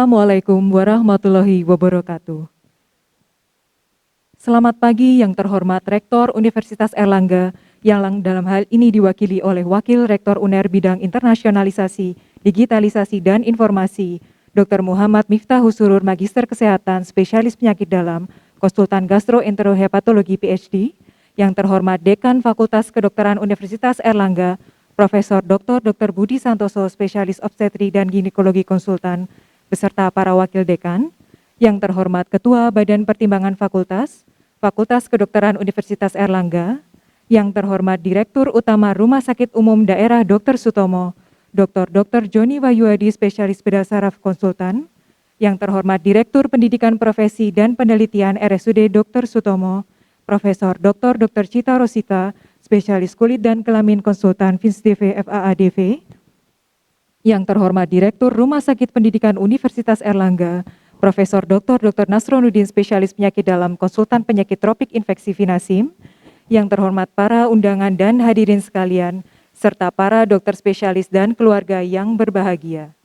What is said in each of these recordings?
Assalamualaikum warahmatullahi wabarakatuh. Selamat pagi yang terhormat Rektor Universitas Airlangga yang dalam hal ini diwakili oleh Wakil Rektor UNER Bidang Internasionalisasi, Digitalisasi dan Informasi, Dr. Muhammad Miftahus Surur Magister Kesehatan Spesialis Penyakit Dalam, Konsultan Gastroenterohepatologi PhD, yang terhormat Dekan Fakultas Kedokteran Universitas Airlangga, Profesor Dr. Budi Santoso Spesialis Obstetri dan Ginekologi Konsultan, beserta para wakil dekan, yang terhormat Ketua Badan Pertimbangan Fakultas, Fakultas Kedokteran Universitas Airlangga, yang terhormat Direktur Utama Rumah Sakit Umum Daerah Dr. Sutomo, Dr. Joni Wahyuadi Spesialis Bedah Saraf Konsultan, yang terhormat Direktur Pendidikan Profesi dan Penelitian RSUD Dr. Sutomo, Profesor Dr. Cita Rosita, Spesialis Kulit dan Kelamin Konsultan FINSDV FAADV, yang terhormat Direktur Rumah Sakit Pendidikan Universitas Airlangga, Profesor Dr. Nasronuddin Spesialis Penyakit Dalam Konsultan Penyakit Tropik Infeksi Vinasim, yang terhormat para undangan dan hadirin sekalian, serta para dokter spesialis dan keluarga yang berbahagia.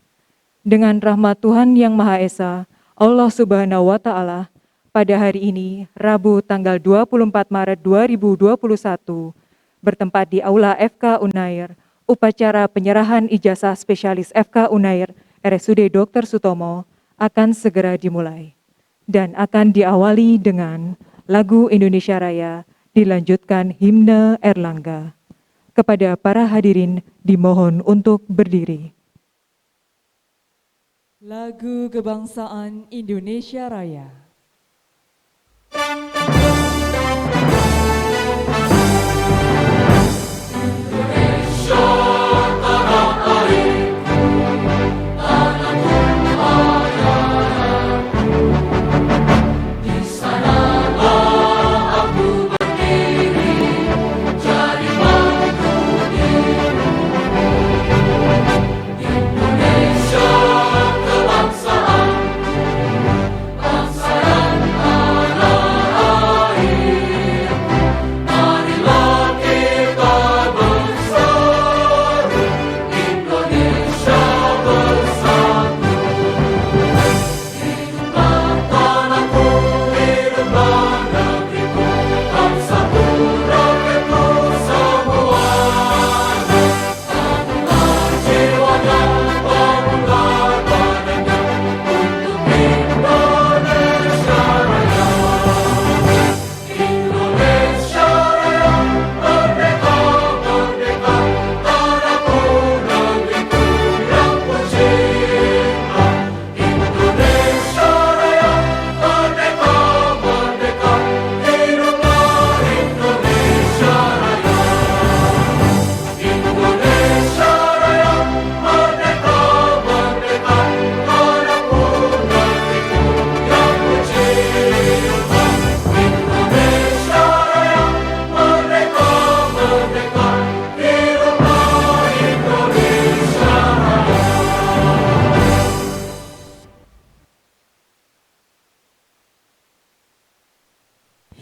Dengan rahmat Tuhan Yang Maha Esa, Allah Subhanahu wa Ta'ala, pada hari ini, Rabu tanggal 24 Maret 2021, bertempat di Aula FK Unair, upacara penyerahan ijazah spesialis FK Unair RSUD Dr. Sutomo akan segera dimulai dan akan diawali dengan lagu Indonesia Raya, dilanjutkan himne Airlangga. Kepada para hadirin dimohon untuk berdiri. Lagu Kebangsaan Indonesia Raya.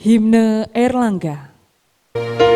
Himne Airlangga. Satria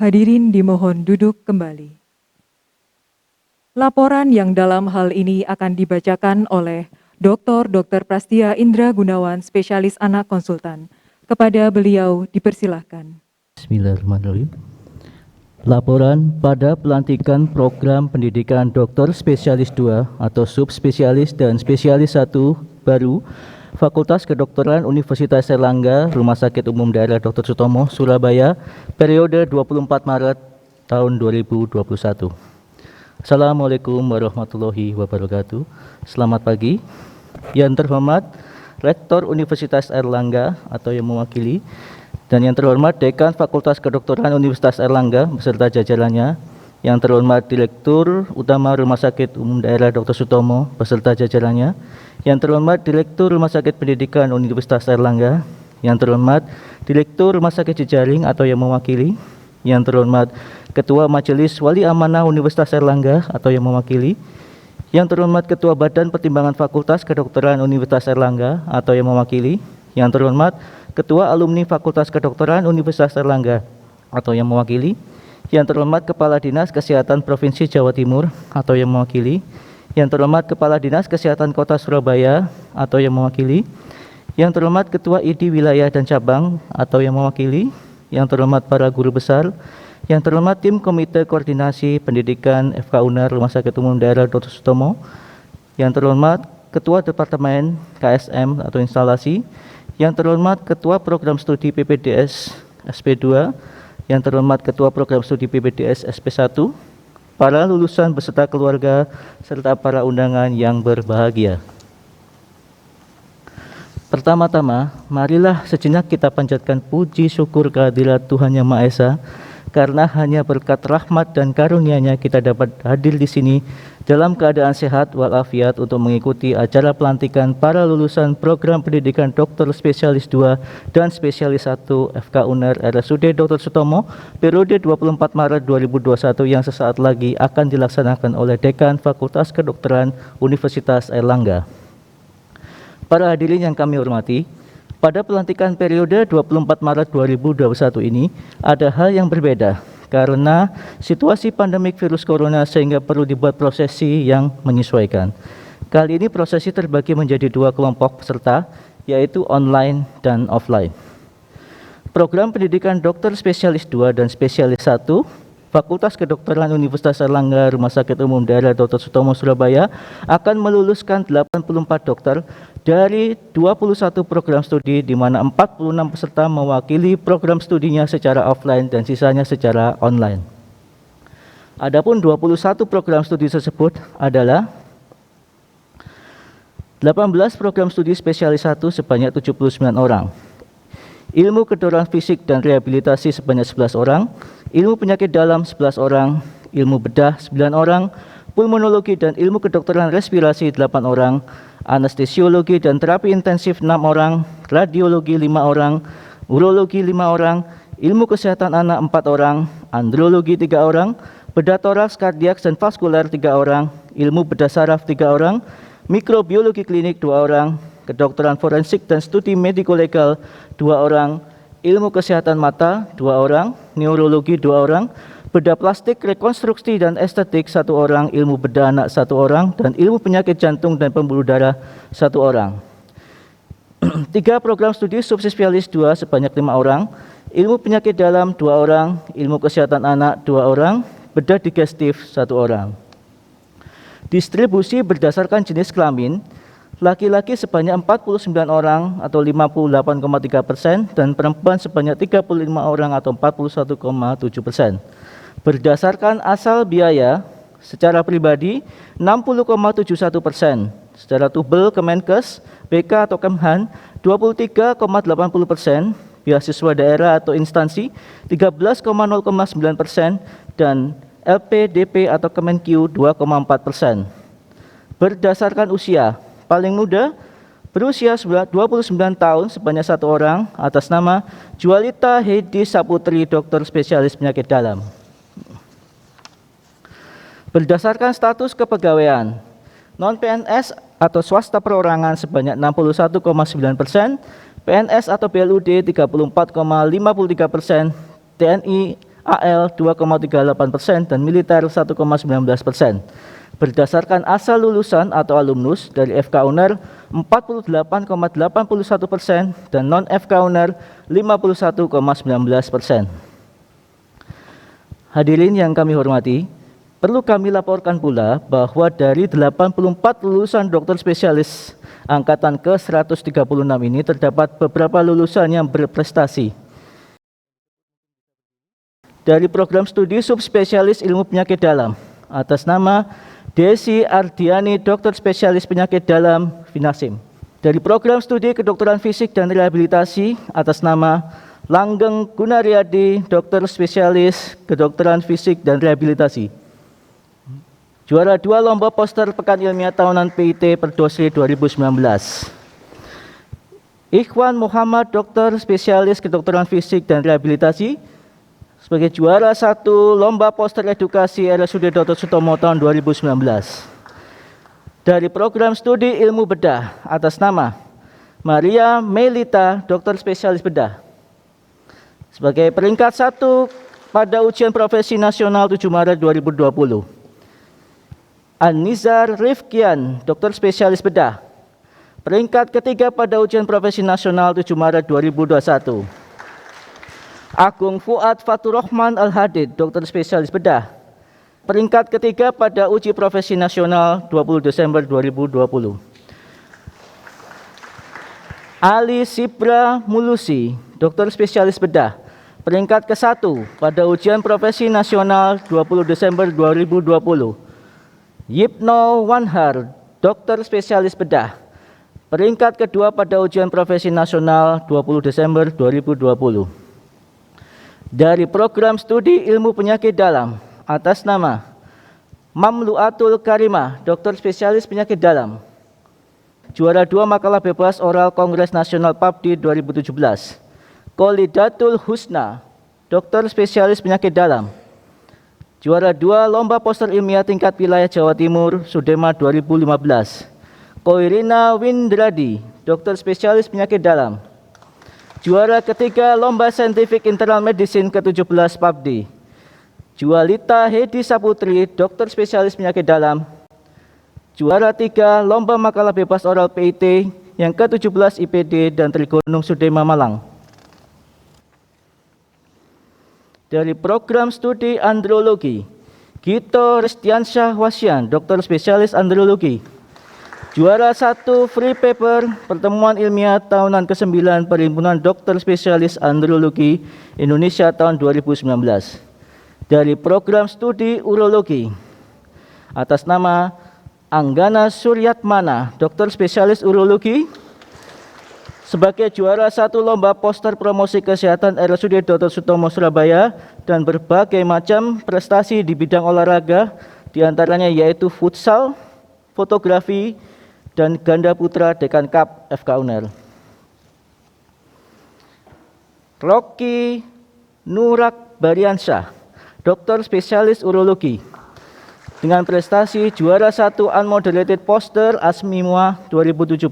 Hadirin dimohon duduk kembali. Laporan yang dalam hal ini akan dibacakan oleh Dr. Prastia Indra Gunawan, spesialis anak konsultan. Kepada beliau dipersilahkan. Bismillahirrahmanirrahim. Laporan pada pelantikan program pendidikan dokter spesialis 2 atau subspesialis dan spesialis 1 baru Fakultas Kedokteran Universitas Airlangga, Rumah Sakit Umum Daerah Dr. Sutomo, Surabaya, periode 24 Maret tahun 2021. Assalamualaikum warahmatullahi wabarakatuh. Selamat pagi. Yang terhormat Rektor Universitas Airlangga atau yang mewakili, dan yang terhormat Dekan Fakultas Kedokteran Universitas Airlangga beserta jajarannya, yang terhormat Direktur Utama Rumah Sakit Umum Daerah Dr. Sutomo beserta jajarannya, yang terhormat Direktur Rumah Sakit Pendidikan Universitas Airlangga, yang terhormat Direktur Rumah Sakit Jejaring atau yang mewakili, yang terhormat Ketua Majelis Wali Amanah Universitas Airlangga atau yang mewakili, yang terhormat Ketua Badan Pertimbangan Fakultas Kedokteran Universitas Airlangga atau yang mewakili, yang terhormat Ketua Alumni Fakultas Kedokteran Universitas Airlangga atau yang mewakili, yang terhormat Kepala Dinas Kesehatan Provinsi Jawa Timur atau yang mewakili, yang terhormat Kepala Dinas Kesehatan Kota Surabaya atau yang mewakili, yang terhormat Ketua ID Wilayah dan Cabang atau yang mewakili, yang terhormat para guru besar, yang terhormat tim Komite Koordinasi Pendidikan FK UNER Rumah Sakit Umum Daerah Dr. Sutomo, yang terhormat Ketua Departemen KSM atau Instalasi, yang terhormat Ketua Program Studi PPDS SP2, yang terhormat Ketua Program Studi PPDS SP1, para lulusan beserta keluarga, serta para undangan yang berbahagia. Pertama-tama, marilah sejenak kita panjatkan puji syukur kehadirat Tuhan Yang Maha Esa, karena hanya berkat rahmat dan karunia-Nya kita dapat hadir di sini dalam keadaan sehat walafiat untuk mengikuti acara pelantikan para lulusan program pendidikan dokter spesialis 2 dan spesialis 1 FK UNER RSUD Dr. Sutomo periode 24 Maret 2021 yang sesaat lagi akan dilaksanakan oleh Dekan Fakultas Kedokteran Universitas Airlangga. Para hadirin yang kami hormati, pada pelantikan periode 24 Maret 2021 ini ada hal yang berbeda karena situasi pandemik virus corona sehingga perlu dibuat prosesi yang menyesuaikan. Kali ini prosesi terbagi menjadi 2 kelompok peserta, yaitu online dan offline. Program pendidikan dokter spesialis 2 dan spesialis 1 Fakultas Kedokteran Universitas Airlangga Rumah Sakit Umum Daerah Dr. Sutomo Surabaya akan meluluskan 84 dokter dari 21 program studi, di mana 46 peserta mewakili program studinya secara offline dan sisanya secara online. Adapun 21 program studi tersebut adalah 18 program studi spesialis 1 sebanyak 79 orang, ilmu kedokteran fisik dan rehabilitasi sebanyak 11 orang, ilmu penyakit dalam 11 orang, ilmu bedah 9 orang, pulmonologi dan ilmu kedokteran respirasi 8 orang, anestesiologi dan terapi intensif 6 orang, radiologi 5 orang, urologi 5 orang, ilmu kesehatan anak 4 orang, andrologi 3 orang, bedah toraks, kardiak dan vaskuler 3 orang, ilmu bedah saraf 3 orang, mikrobiologi klinik 2 orang, kedokteran forensik dan studi mediko-legal 2 orang, ilmu kesehatan mata 2 orang, neurologi 2 orang, bedah plastik, rekonstruksi dan estetik 1 orang, ilmu bedah anak 1 orang, dan ilmu penyakit jantung dan pembuluh darah 1 orang. 3 program studi subspesialis 2 sebanyak 5 orang, ilmu penyakit dalam 2 orang, ilmu kesehatan anak 2 orang, bedah digestif 1 orang. Distribusi berdasarkan jenis kelamin, laki-laki sebanyak 49 orang atau 58,3% dan perempuan sebanyak 35 orang atau 41,7%. Berdasarkan asal biaya, secara pribadi 60,71%, secara tubel Kemenkes, BK atau Kemhan 23,80%, beasiswa daerah atau instansi 13,09% dan LPDP atau Kemenq 2,4%. Berdasarkan usia, paling muda berusia 29 tahun sebanyak 1 orang atas nama Jualita Heidi Saputri, dokter spesialis penyakit dalam. Berdasarkan status kepegawaian, non-PNS atau swasta perorangan sebanyak 61,9%, PNS atau BLUD 34,53%, TNI AL 2,38% dan militer 1,19%. Berdasarkan asal lulusan atau alumnus dari FK UNER 48,81% dan non-FK UNER 51,19%. Hadirin yang kami hormati, perlu kami laporkan pula bahwa dari 84 lulusan dokter spesialis angkatan ke-136 ini terdapat beberapa lulusan yang berprestasi. Dari program studi subspesialis ilmu penyakit dalam atas nama Desi Ardiani, dokter spesialis penyakit dalam Vinasim. Dari program studi kedokteran fisik dan rehabilitasi atas nama Langgeng Gunariyadi, dokter spesialis kedokteran fisik dan rehabilitasi. Juara 2 lomba poster Pekan Ilmiah Tahunan PIT Perdosri 2019. Ikhwan Muhammad, dokter spesialis kedokteran fisik dan rehabilitasi, sebagai juara 1 lomba poster edukasi RSUD Dr. Sutomo tahun 2019. Dari program studi ilmu bedah atas nama Maria Melita, dokter spesialis bedah, sebagai peringkat 1 pada ujian profesi nasional 7 Maret 2020. An-Nizar Rifkian, dokter spesialis bedah, peringkat ketiga pada ujian profesi nasional 7 Maret 2021. Agung Fuad Faturrahman Al-Hadid, dokter spesialis bedah, peringkat ketiga pada uji profesi nasional 20 Desember 2020. Ali Sibra Mulusi, dokter spesialis bedah, peringkat ke-1 pada ujian profesi nasional 20 Desember 2020. Yipno Wanhar, dokter spesialis bedah, peringkat kedua pada ujian profesi nasional 20 Desember 2020. Dari program studi ilmu penyakit dalam atas nama Mamluatul Karimah, dokter spesialis penyakit dalam, juara 2 makalah bebas oral Kongres Nasional PABDI 2017. Kholidatul Husna, dokter spesialis penyakit dalam, juara 2 lomba poster ilmiah tingkat wilayah Jawa Timur Sudema 2015. Koirina Windradi, dokter spesialis penyakit dalam, juara ketiga lomba Scientific Internal Medicine ke-17 PABDI. Jualita Hedi Saputri, dokter spesialis penyakit dalam, juara 3 lomba makalah bebas oral PIT yang ke-17 IPD dan Trigunung Sudema Malang. Dari program studi andrologi, Gito Restiansyah Wasyan, dokter spesialis andrologi, juara 1 free paper pertemuan ilmiah tahunan ke-9 Perhimpunan Dokter Spesialis Andrologi Indonesia tahun 2019. Dari program studi urologi atas nama Anggana Suryatmana, dokter spesialis urologi, sebagai juara 1 lomba poster promosi kesehatan RSUD Dr. Sutomo Surabaya dan berbagai macam prestasi di bidang olahraga, diantaranya yaitu futsal, fotografi, dan ganda putra Dekan Cup FK UNER. Rocky Nurak Bariansyah, dokter spesialis urologi, dengan prestasi juara 1 unmoderated poster ASMIMUA 2017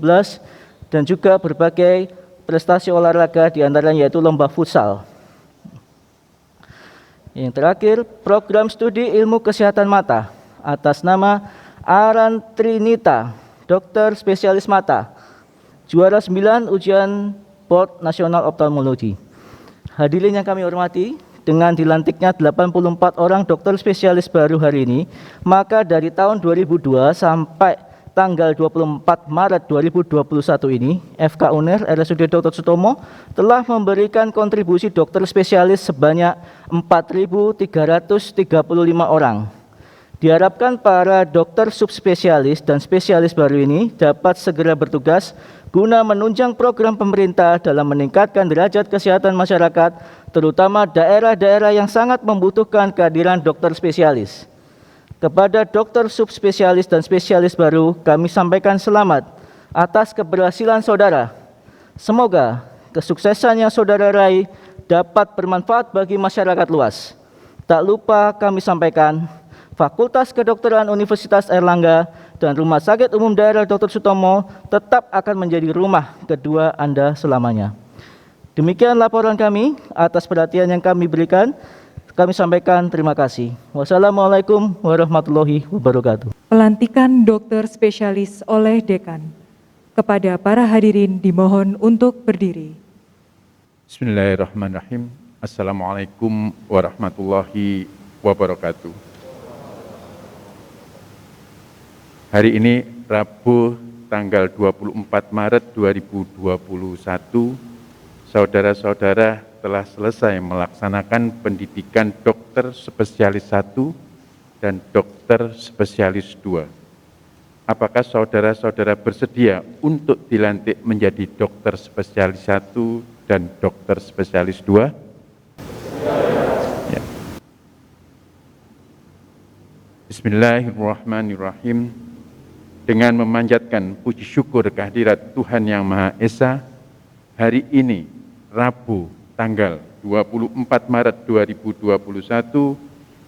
dan juga berbagai prestasi olahraga diantaranya yaitu lomba futsal. Yang terakhir, program studi ilmu kesehatan mata atas nama Aran Trinita, dokter spesialis mata, juara 9 ujian Board Nasional Ophthalmology. Hadirin yang kami hormati, dengan dilantiknya 84 orang dokter spesialis baru hari ini, maka dari tahun 2002 sampai tanggal 24 Maret 2021 ini, FK UNER RSUD Dr. Sutomo telah memberikan kontribusi dokter spesialis sebanyak 4.335 orang. Diharapkan para dokter subspesialis dan spesialis baru ini dapat segera bertugas guna menunjang program pemerintah dalam meningkatkan derajat kesehatan masyarakat, terutama daerah-daerah yang sangat membutuhkan kehadiran dokter spesialis. Kepada dokter subspesialis dan spesialis baru, kami sampaikan selamat atas keberhasilan saudara. Semoga kesuksesan yang saudara raih dapat bermanfaat bagi masyarakat luas. Tak lupa kami sampaikan, Fakultas Kedokteran Universitas Airlangga dan Rumah Sakit Umum Daerah Dr. Sutomo tetap akan menjadi rumah kedua Anda selamanya. Demikian laporan kami atas perhatian yang kami berikan. kami sampaikan terima kasih. Wassalamualaikum warahmatullahi wabarakatuh. Pelantikan dokter spesialis oleh Dekan. Kepada para hadirin dimohon untuk berdiri. Bismillahirrahmanirrahim. Assalamualaikum warahmatullahi wabarakatuh. Hari ini Rabu tanggal 24 Maret 2021, saudara-saudara telah selesai melaksanakan pendidikan dokter spesialis 1 dan dokter spesialis 2. Apakah saudara-saudara bersedia untuk dilantik menjadi dokter spesialis 1 dan dokter spesialis 2? Ya. Bismillahirrahmanirrahim. Dengan memanjatkan puji syukur kehadirat Tuhan Yang Maha Esa, hari ini Rabu tanggal 24 Maret 2021,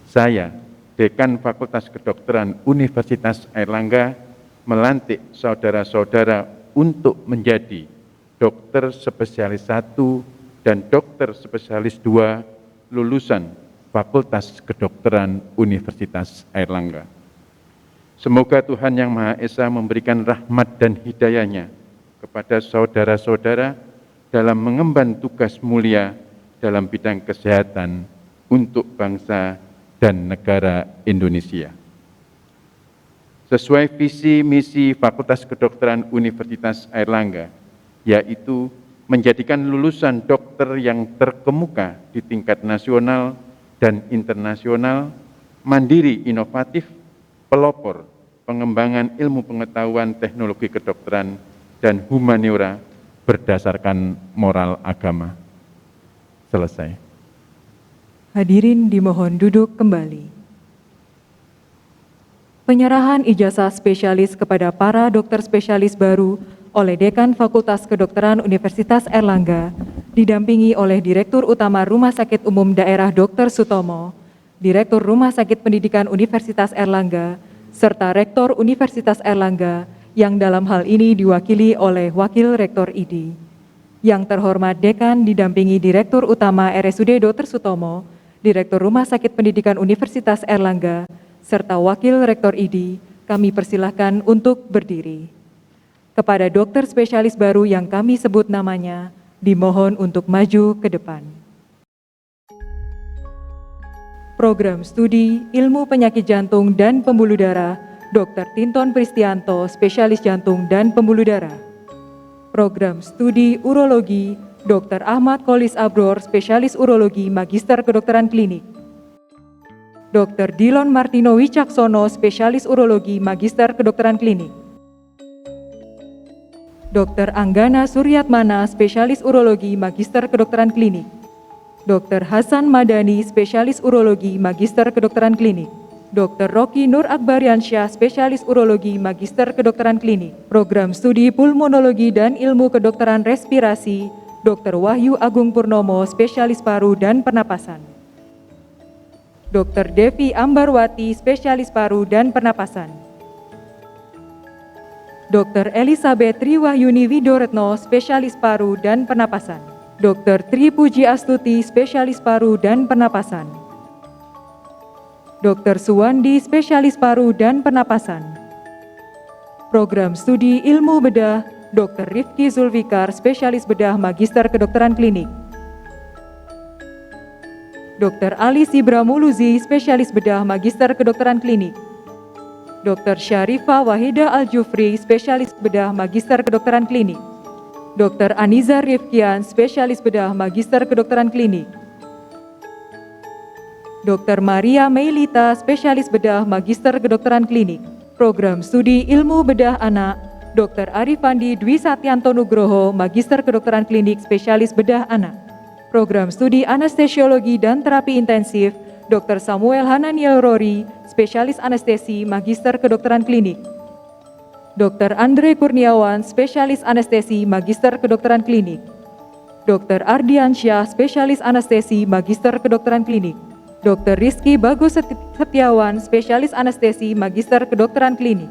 saya, Dekan Fakultas Kedokteran Universitas Airlangga, melantik saudara-saudara untuk menjadi dokter spesialis 1 dan dokter spesialis 2 lulusan Fakultas Kedokteran Universitas Airlangga. Semoga Tuhan Yang Maha Esa memberikan rahmat dan hidayah-Nya kepada saudara-saudara dalam mengemban tugas mulia dalam bidang kesehatan untuk bangsa dan negara Indonesia. Sesuai visi misi Fakultas Kedokteran Universitas Airlangga, yaitu menjadikan lulusan dokter yang terkemuka di tingkat nasional dan internasional, mandiri, inovatif, pelopor, pengembangan ilmu pengetahuan teknologi kedokteran dan humaniora berdasarkan moral agama. Selesai. Hadirin dimohon duduk kembali. Penyerahan ijazah spesialis kepada para dokter spesialis baru oleh Dekan Fakultas Kedokteran Universitas Airlangga, didampingi oleh Direktur Utama Rumah Sakit Umum Daerah Dr. Sutomo, Direktur Rumah Sakit Pendidikan Universitas Airlangga, serta Rektor Universitas Airlangga yang dalam hal ini diwakili oleh Wakil Rektor ID. Yang terhormat Dekan didampingi Direktur Utama RSUD Dr. Sutomo, Direktur Rumah Sakit Pendidikan Universitas Airlangga, serta Wakil Rektor ID, kami persilahkan untuk berdiri. Kepada dokter spesialis baru yang kami sebut namanya, dimohon untuk maju ke depan. Program Studi Ilmu Penyakit Jantung dan Pembuluh Darah, Dr. Tinton Pristianto, Spesialis Jantung dan Pembuluh Darah. Program Studi Urologi, Dr. Ahmad Kolis Abror, Spesialis Urologi, Magister Kedokteran Klinik. Dr. Dilon Martino Wicaksono, Spesialis Urologi, Magister Kedokteran Klinik. Dr. Anggana Suryatmana, Spesialis Urologi, Magister Kedokteran Klinik. Dr. Hasan Madani, Spesialis Urologi, Magister Kedokteran Klinik. Dr. Rocky Nur Akbariansyah, Spesialis Urologi, Magister Kedokteran Klinik. Program Studi Pulmonologi dan Ilmu Kedokteran Respirasi, Dr. Wahyu Agung Purnomo, Spesialis Paru dan Pernapasan. Dr. Devi Ambarwati, Spesialis Paru dan Pernapasan. Dr. Elizabeth Triwahyuni Widoretno, Spesialis Paru dan Pernapasan. Dr. Tri Puji Astuti, Spesialis Paru dan Pernapasan. Dr. Suwandi, Spesialis Paru dan Pernapasan. Program Studi Ilmu Bedah, Dr. Rifki Zulfikar, Spesialis Bedah, Magister Kedokteran Klinik. Dr. Ali Sibramuluzi, Spesialis Bedah, Magister Kedokteran Klinik. Dr. Syarifah Wahida Al-Jufri, Spesialis Bedah, Magister Kedokteran Klinik. Dr. Aniza Rifkian, Spesialis Bedah, Magister Kedokteran Klinik. Dr. Maria Meilita, Spesialis Bedah, Magister Kedokteran Klinik. Program Studi Ilmu Bedah Anak, Dr. Arifandi Dwi Satyanto Nugroho, Magister Kedokteran Klinik, Spesialis Bedah Anak. Program Studi Anestesiologi dan Terapi Intensif, Dr. Samuel Hananiel Rory, Spesialis Anestesi, Magister Kedokteran Klinik. Dr. Andre Kurniawan, Spesialis Anestesi, Magister Kedokteran Klinik. Dr. Ardiansyah, Spesialis Anestesi, Magister Kedokteran Klinik. Dr. Rizky Bagus Setiawan, Spesialis Anestesi, Magister Kedokteran Klinik.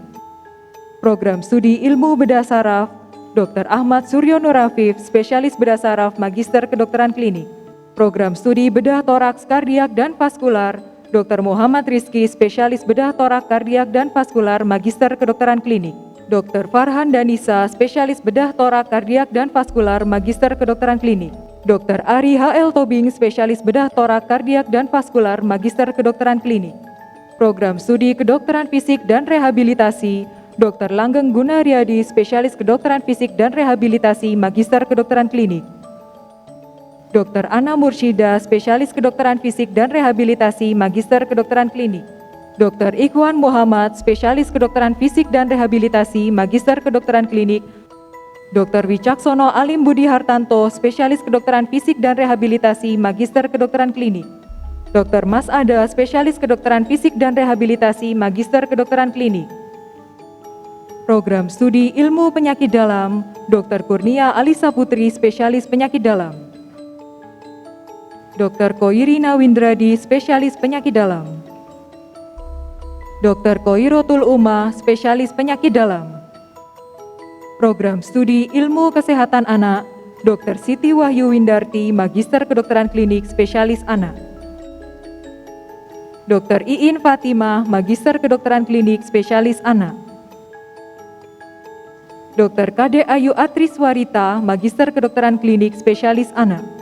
Program Studi Ilmu Bedah Saraf, Dr. Ahmad Suryono Rafif, Spesialis Bedah Saraf, Magister Kedokteran Klinik. Program Studi Bedah Toraks, Kardiak, dan Vaskular, Dr. Muhammad Rizky, Spesialis Bedah Torak, Kardiak, dan Vaskular, Magister Kedokteran Klinik. Dr. Farhan Danisa, Spesialis Bedah Torak, Kardiak, dan Vaskular, Magister Kedokteran Klinik. Dr. Ari H.L. Tobing, Spesialis Bedah Torak, Kardiak, dan Vaskular, Magister Kedokteran Klinik. Program Studi Kedokteran Fisik dan Rehabilitasi, Dr. Langgeng Gunariyadi, Spesialis Kedokteran Fisik dan Rehabilitasi, Magister Kedokteran Klinik. Dr. Ana Mursyida, Spesialis Kedokteran Fisik dan Rehabilitasi, Magister Kedokteran Klinik. Dr. Ikhwan Muhammad, Spesialis Kedokteran Fisik dan Rehabilitasi, Magister Kedokteran Klinik. Dr. Wicaksono Alim Budi Hartanto, Spesialis Kedokteran Fisik dan Rehabilitasi, Magister Kedokteran Klinik. Dr. Mas Ada, Spesialis Kedokteran Fisik dan Rehabilitasi, Magister Kedokteran Klinik. Program Studi Ilmu Penyakit Dalam, Dr. Kurnia Alisa Putri, Spesialis Penyakit Dalam. Dr. Koirina Windradi, Spesialis Penyakit Dalam. Dr. Koirotul Uma, Spesialis Penyakit Dalam. Program Studi Ilmu Kesehatan Anak, Dr. Siti Wahyu Windarti, Magister Kedokteran Klinik, Spesialis Anak. Dr. Iin Fatimah, Magister Kedokteran Klinik, Spesialis Anak. Dr. Kade Ayu Atriswarita, Magister Kedokteran Klinik, Spesialis Anak.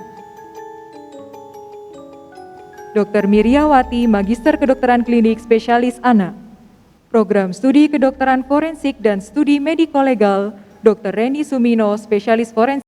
Dr. Miryawati, Magister Kedokteran Klinik, Spesialis Anak. Program Studi Kedokteran Forensik dan Studi Mediko Legal, Dr. Reni Sumino, Spesialis Forensik.